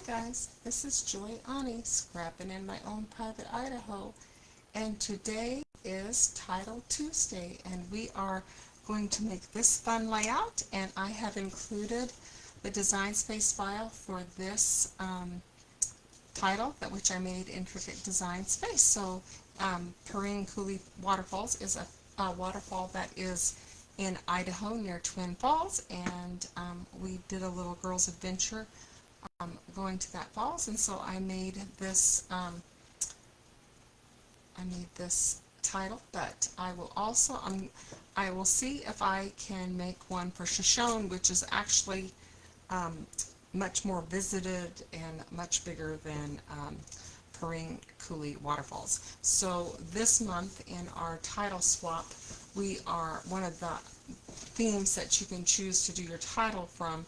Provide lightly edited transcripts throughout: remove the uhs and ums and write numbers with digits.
guys, this is Joy Ani, scrapping in my own private Idaho, and today is Title Tuesday, and we are going to make this fun layout, and I have included the design space file for this title, which I made in Cricut Design Space. So Perin Coulee Waterfalls is a waterfall that is in Idaho near Twin Falls, and we did a little girls adventure going to that falls, and so I made this title, but I will also I will see if I can make one for Shoshone, which is actually much more visited and much bigger than Perin Coulee Waterfalls. So this month in our title swap, we are one of the themes that you can choose to do your title from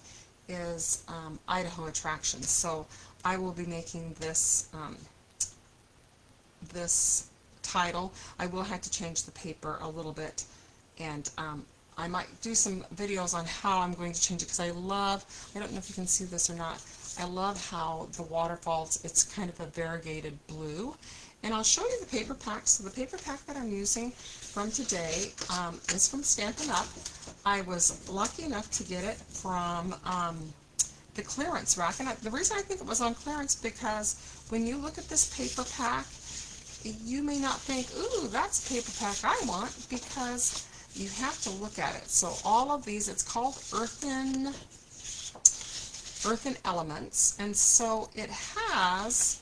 is Idaho attractions. So I will be making this this title. I will have to change the paper a little bit, and I might do some videos on how I'm going to change it, because I don't know if you can see this or not, I love how the waterfalls, it's kind of a variegated blue. And I'll show you the paper pack. So the paper pack that I'm using from today is from Stampin' Up! I was lucky enough to get it from the clearance rack. And the reason I think it was on clearance, because when you look at this paper pack, you may not think, ooh, that's a paper pack I want, because you have to look at it. So all of these, it's called Earthen Elements, and so it has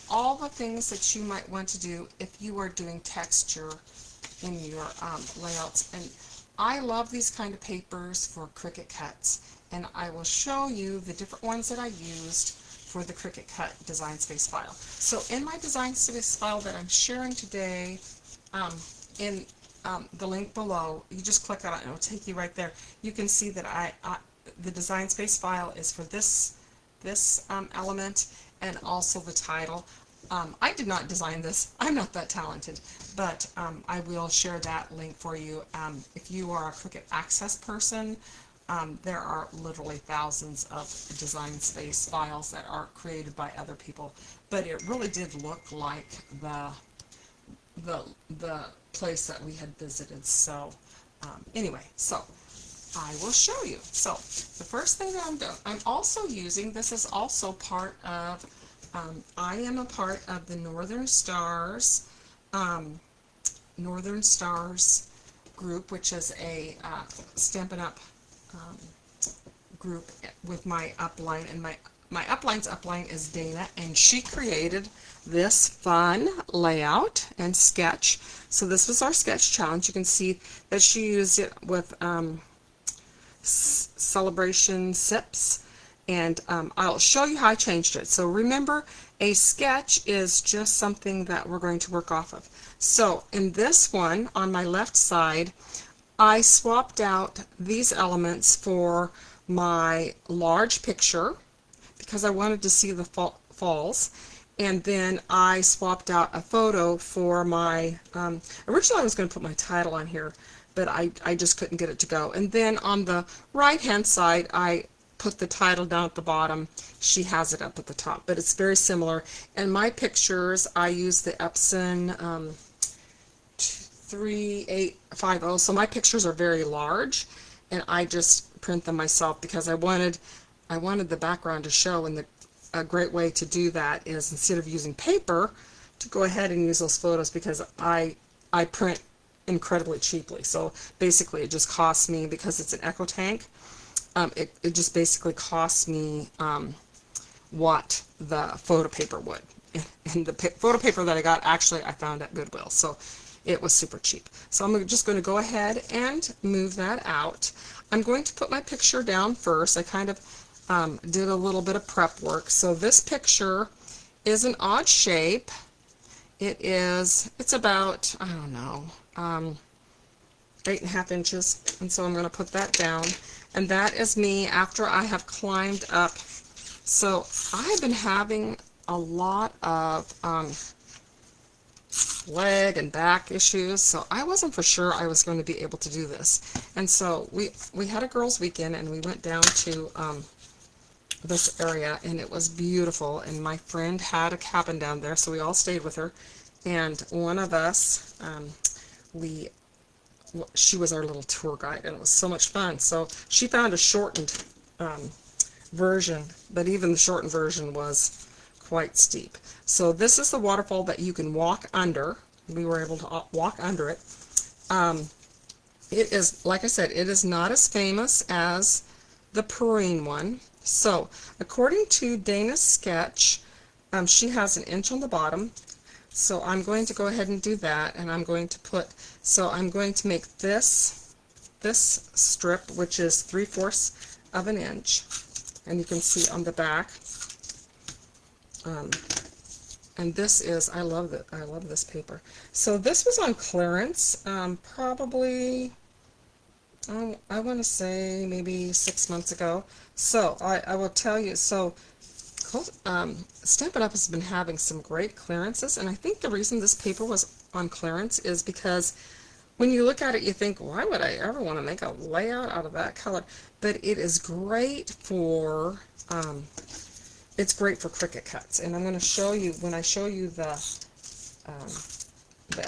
all the things that you might want to do if you are doing texture in your layouts. And I love these kind of papers for Cricut cuts, and I will show you the different ones that I used for the Cricut cut design space file. So in my design space file that I'm sharing today, in the link below, you just click on it and it will take you right there. You can see that the design space file is for this element, and also the title. I did not design this. I'm not that talented, but I will share that link for you. If you are a Cricut Access person, there are literally thousands of design space files that are created by other people, but it really did look like the place that we had visited. So anyway, so I will show you. So the first thing that I'm doing, I'm also using, this is also part of, I am a part of the Northern Stars group, which is a Stampin' Up! Group with my upline, and my upline's upline is Dana, and she created this fun layout and sketch. So this was our sketch challenge. You can see that she used it with Celebration Sips, and I'll show you how I changed it. So remember, a sketch is just something that we're going to work off of. So in this one, on my left side, I swapped out these elements for my large picture because I wanted to see the falls, and then I swapped out a photo for my, originally I was going to put my title on here, but I just couldn't get it to go. And then on the right hand side, I put the title down at the bottom. She has it up at the top, but it's very similar. And my pictures, I use the Epson 3850, so my pictures are very large, and I just print them myself because I wanted the background to show. And a great way to do that is, instead of using paper, to go ahead and use those photos, because I print incredibly cheaply. So basically it just costs me, because it's an Echo Tank, it just basically costs me what the photo paper would. And the photo paper that I got, actually I found at Goodwill, so it was super cheap. So I'm just going to go ahead and move that out. I'm going to put my picture down first. I kind of did a little bit of prep work. So this picture is an odd shape. It's about, I don't know, 8.5 inches, and so I'm going to put that down. And that is me after I have climbed up. So I've been having a lot of leg and back issues, so I wasn't for sure I was going to be able to do this. And so we had a girls' weekend, and we went down to this area, and it was beautiful. And my friend had a cabin down there, so we all stayed with her. And one of us, she was our little tour guide, and it was so much fun. So she found a shortened version, but even the shortened version was quite steep. So this is the waterfall that you can walk under. We were able to walk under it. It is, like I said, it is not as famous as the Perrine one. So according to Dana's sketch, she has an inch on the bottom. So I'm going to go ahead and do that, and I'm going to put, so I'm going to make this strip, which is 3/4 of an inch, and you can see on the back. And this is, I love this paper. So this was on clearance, probably, I want to say maybe 6 months ago. So I will tell you, so Stampin' Up! Has been having some great clearances, and I think the reason this paper was on clearance is because when you look at it, you think, why would I ever want to make a layout out of that color? But it is great for, it's great for Cricut cuts. And I'm going to show you, when I show you the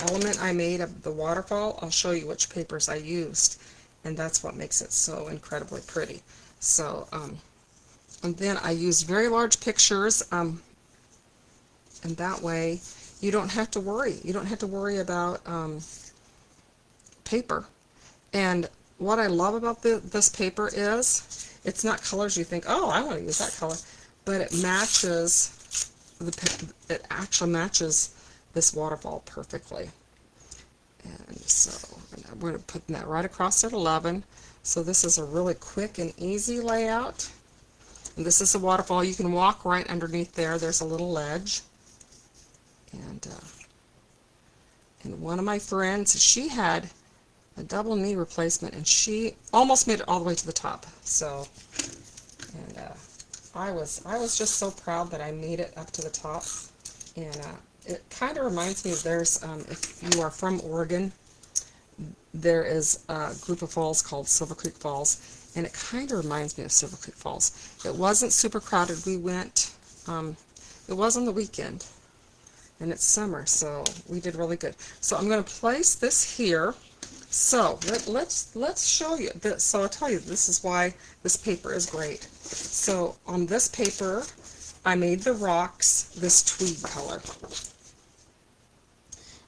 element I made of the waterfall, I'll show you which papers I used. And that's what makes it so incredibly pretty. So, and then I used very large pictures, and that way you don't have to worry. You don't have to worry about paper. And what I love about this paper is it's not colors you think, oh, I want to use that color, but it matches it actually matches this waterfall perfectly. And so I'm going to put that right across at 11. So this is a really quick and easy layout. And this is a waterfall. You can walk right underneath there. There's a little ledge. And one of my friends, she had a double knee replacement, and she almost made it all the way to the top. So, and I was just so proud that I made it up to the top. And it kind of reminds me of, there's, if you are from Oregon, there is a group of falls called Silver Creek Falls, and it kind of reminds me of Silver Creek Falls. It wasn't super crowded. We went, it was on the weekend, and it's summer, so we did really good. So I'm going to place this here. So let's show you this. So I'll tell you, this is why this paper is great. So on this paper, I made the rocks this tweed color.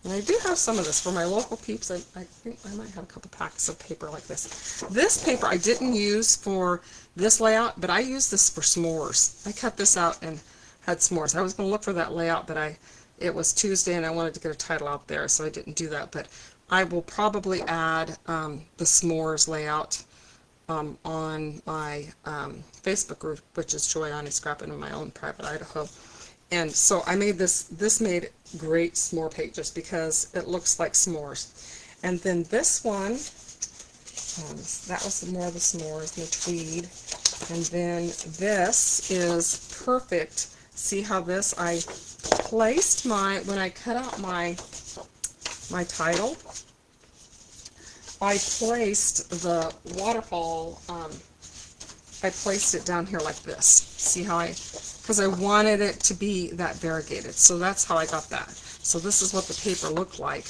And I do have some of this for my local peeps. I think I might have a couple packs of paper like this. This paper I didn't use for this layout, but I used this for s'mores. I cut this out and had s'mores. I was going to look for that layout, but it was Tuesday and I wanted to get a title out there, so I didn't do that. But I will probably add the s'mores layout on my Facebook group, which is Joyani Scrapping in my own private Idaho. And so I made this made great s'more pages because it looks like s'mores. And then this one, that was more of the s'mores, the tweed. And then this is perfect. See how this, I placed when I cut out my title, I placed the waterfall, I placed it down here like this. See how because I wanted it to be that variegated. So that's how I got that. So this is what the paper looked like.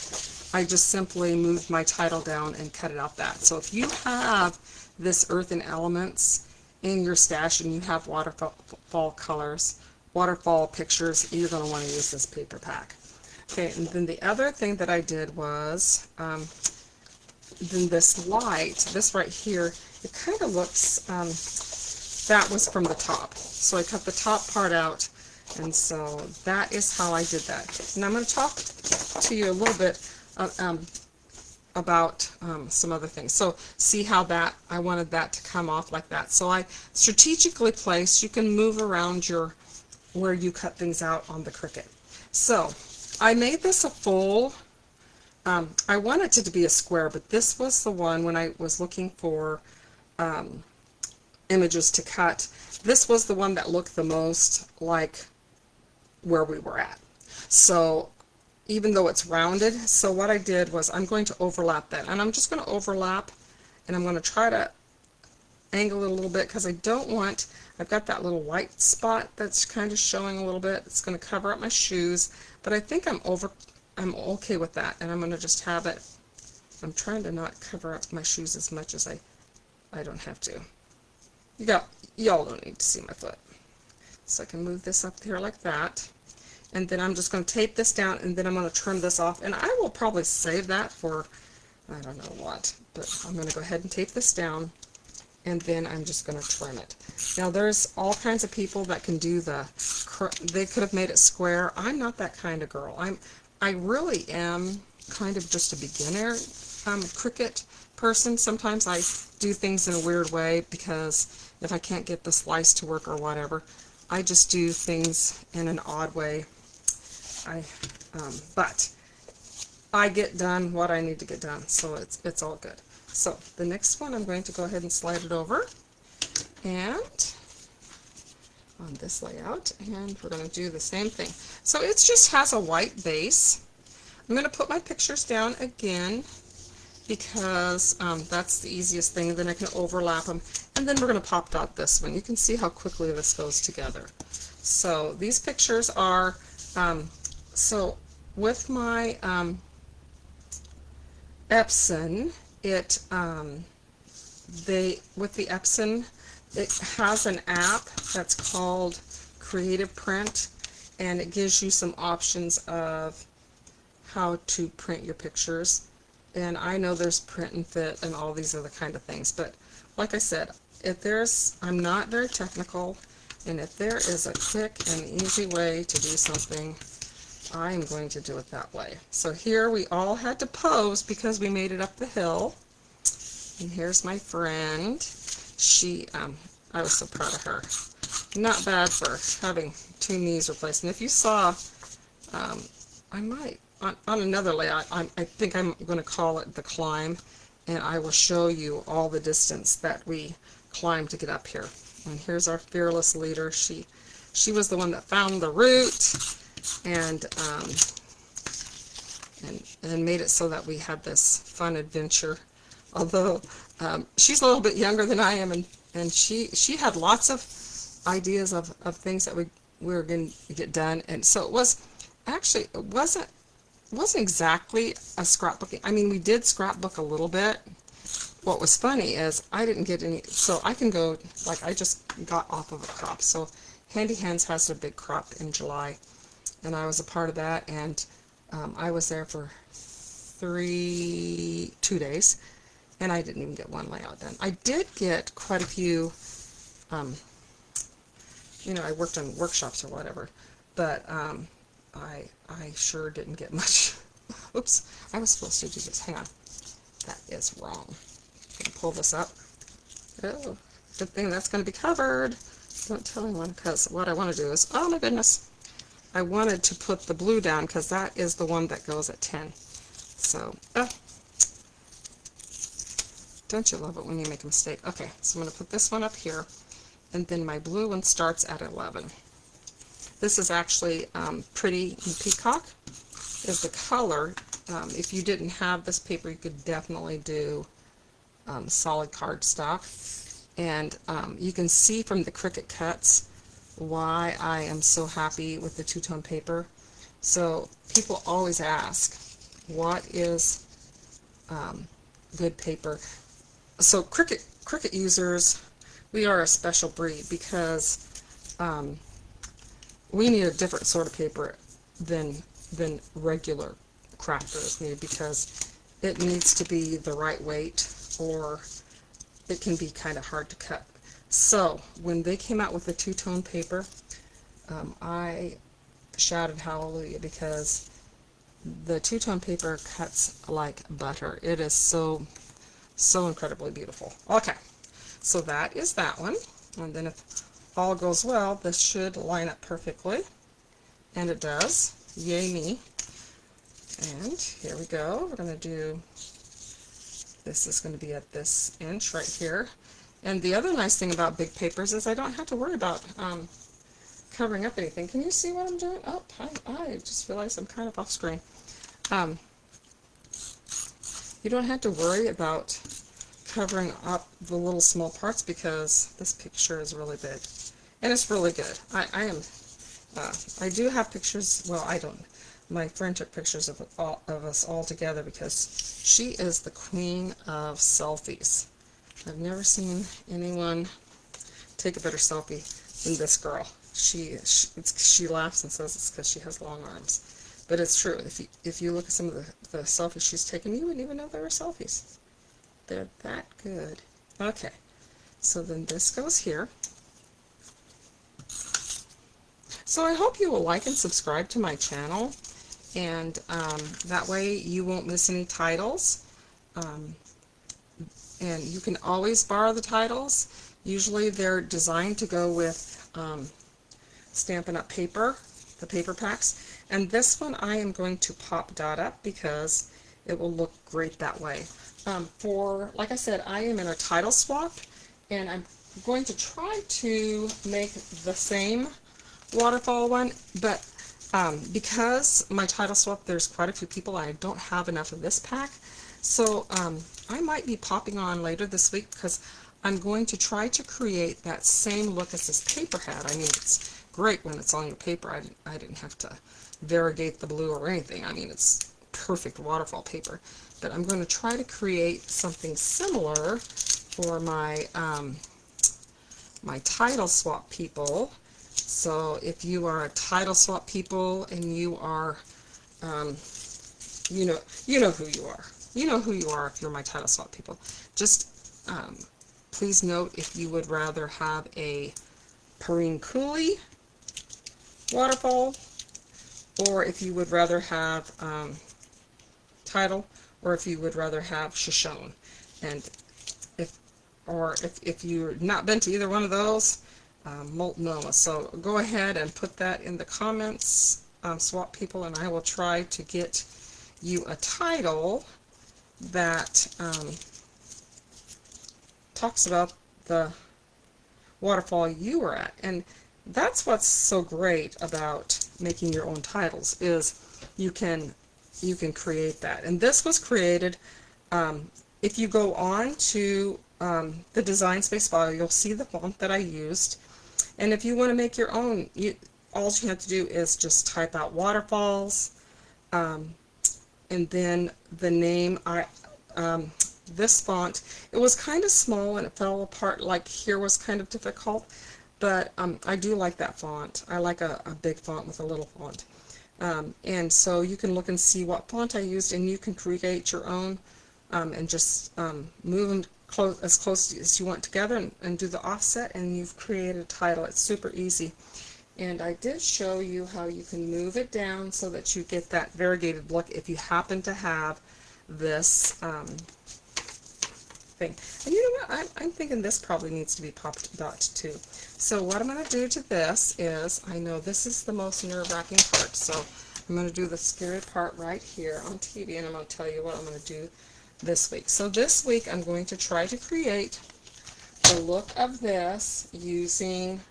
I just simply moved my title down and cut it out that. So if you have this Earthen Elements in your stash and you have waterfall colors, waterfall pictures, you're going to want to use this paper pack. Okay, and then the other thing that I did was, then this light, this right here, it kind of looks, that was from the top. So I cut the top part out, and so that is how I did that. And I'm going to talk to you a little bit about some other things. So see how that, I wanted that to come off like that. So I strategically placed, you can move around where you cut things out on the Cricut. So I made this a full, I wanted it to be a square, but this was the one when I was looking for images to cut. This was the one that looked the most like where we were at. So even though it's rounded, so what I did was I'm going to overlap that. And I'm just going to overlap, and I'm going to try to angle it a little bit because I don't want, I've got that little white spot that's kind of showing a little bit. It's going to cover up my shoes, but I think I'm okay with that, and I'm going to just have it, I'm trying to not cover up my shoes as much as I don't have to. Y'all don't need to see my foot. So I can move this up here like that. And then I'm just going to tape this down, and then I'm going to trim this off. And I will probably save that for, I don't know what, but I'm going to go ahead and tape this down, and then I'm just going to trim it. Now there's all kinds of people that can do they could have made it square. I'm not that kind of girl. I really am kind of just a beginner Cricut person. Sometimes I do things in a weird way because if I can't get the slice to work or whatever, I just do things in an odd way. But I get done what I need to get done, so it's all good. So the next one, I'm going to go ahead and slide it over, and on this layout, and we're going to do the same thing. So it just has a white base. I'm going to put my pictures down again because that's the easiest thing. Then I can overlap them, and then we're going to pop dot this one. You can see how quickly this goes together. So these pictures are, so with my Epson, with the Epson, it has an app that's called Creative Print, and it gives you some options of how to print your pictures. And I know there's print and fit and all these other kind of things, but like I said, I'm not very technical, and if there is a quick and easy way to do something, I am going to do it that way. So here we all had to pose because we made it up the hill. And here's my friend. I was so proud of her. Not bad for having 2 knees replaced. And if you saw, I might, on another layout, I think I'm going to call it the climb, and I will show you all the distance that we climbed to get up here. And here's our fearless leader. She was the one that found the route and made it so that we had this fun adventure. Although she's a little bit younger than I am, and she had lots of ideas of things that we were going to get done, and so it wasn't exactly a scrapbooking. I mean, we did scrapbook a little bit. What was funny is I didn't get any, so I can go, like, I just got off of a crop. So Handy Hands has a big crop in July, and I was a part of that, and I was there for 2 days, and I didn't even get one layout done. I did get quite a few, I worked on workshops or whatever, but I sure didn't get much. Oops, I was supposed to do this. Hang on. That is wrong. I'm going to pull this up. Oh, good thing that's going to be covered. Don't tell anyone, because what I want to do is, oh my goodness, I wanted to put the blue down because that is the one that goes at 10. So, don't you love it when you make a mistake? Okay, so I'm going to put this one up here, and then my blue one starts at 11. This is actually Pretty in Peacock is the color. If you didn't have this paper, you could definitely do solid cardstock. And you can see from the Cricut cuts why I am so happy with the two-tone paper. So people always ask, what is good paper? So Cricut users, we are a special breed because we need a different sort of paper than regular crafters need, because it needs to be the right weight or it can be kind of hard to cut. So when they came out with the two-tone paper, I shouted hallelujah, because the two-tone paper cuts like butter. It is so incredibly beautiful. Okay, so that is that one, and then if all goes well, this should line up perfectly, and it does. Yay me. And here we go. We're going to do, this is going to be at this inch right here. And the other nice thing about big papers is I don't have to worry about covering up anything. Can you see what I'm doing? Oh, I just realized I'm kind of off screen. You don't have to worry about covering up the little small parts because this picture is really big. And it's really good. I do have pictures, well, I don't. My friend took pictures of us all together because she is the queen of selfies. I've never seen anyone take a better selfie than this girl. She laughs and says it's because she has long arms. But it's true. If you look at some of the selfies she's taken, you wouldn't even know they were selfies. They're that good. Okay, so then this goes here. So I hope you will like and subscribe to my channel, and that way you won't miss any titles. And you can always borrow the titles. Usually they're designed to go with Stampin' Up! Paper, the paper packs. And this one I am going to pop dot up because it will look great that way. Like I said, I am in a title swap, and I'm going to try to make the same waterfall one, but because my title swap, there's quite a few people, I don't have enough of this pack. So I might be popping on later this week because I'm going to try to create that same look as this paper had. I mean, it's great when it's on your paper. I didn't have to variegate the blue or anything. I mean, it's perfect waterfall paper. But I'm going to try to create something similar for my my title swap people. So if you are a title swap people and you are, you know who you are. You know who you are if you're my title swap people. Just please note if you would rather have a Perrine Cooley waterfall, or if you would rather have title, or if you would rather have Shoshone. And if you've not been to either one of those, Multnomah. So go ahead and put that in the comments, swap people, and I will try to get you a title that talks about the waterfall you were at. And that's what's so great about making your own titles, is you can create that. And this was created, if you go on to the Design Space file, you'll see the font that I used. And if you want to make your own, all you have to do is just type out waterfalls, and then the name. This font, it was kind of small and it fell apart, like here was kind of difficult, but I do like that font. I like a big font with a little font. And so you can look and see what font I used, and you can create your own and just move them as close as you want together and do the offset, and you've created a title. It's super easy. And I did show you how you can move it down so that you get that variegated look if you happen to have this thing. And you know what? I'm thinking this probably needs to be popped dot too. So what I'm going to do to this is, I know this is the most nerve-wracking part, so I'm going to do the scary part right here on TV, and I'm going to tell you what I'm going to do this week. So this week I'm going to try to create the look of this using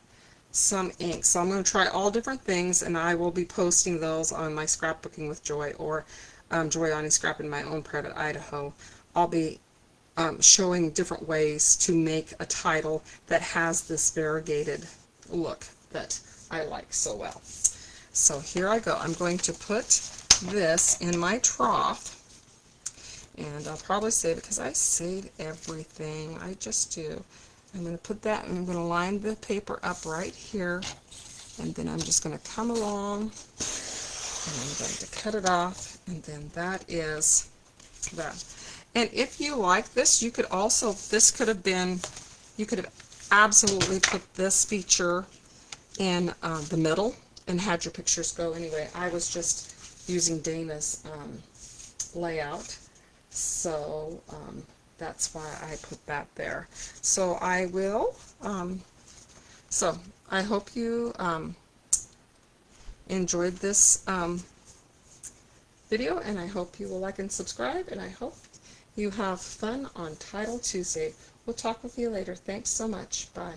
some ink. So I'm going to try all different things, and I will be posting those on my Scrapbooking with Joy, or Joy on Scrap in my own private Idaho. I'll be showing different ways to make a title that has this variegated look that I like so well. So here I go. I'm going to put this in my trough, and I'll probably save it because I save everything. I just do. I'm going to put that, and I'm going to line the paper up right here, and then I'm just going to come along, and I'm going to cut it off, and then that is that. And if you like this, you could also, this could have been, you could have absolutely put this feature in the middle and had your pictures go anyway. I was just using Dana's layout, so that's why I put that there. So I will, so I hope you enjoyed this video, and I hope you will like and subscribe, and I hope you have fun on Title Tuesday. We'll talk with you later. Thanks so much. Bye.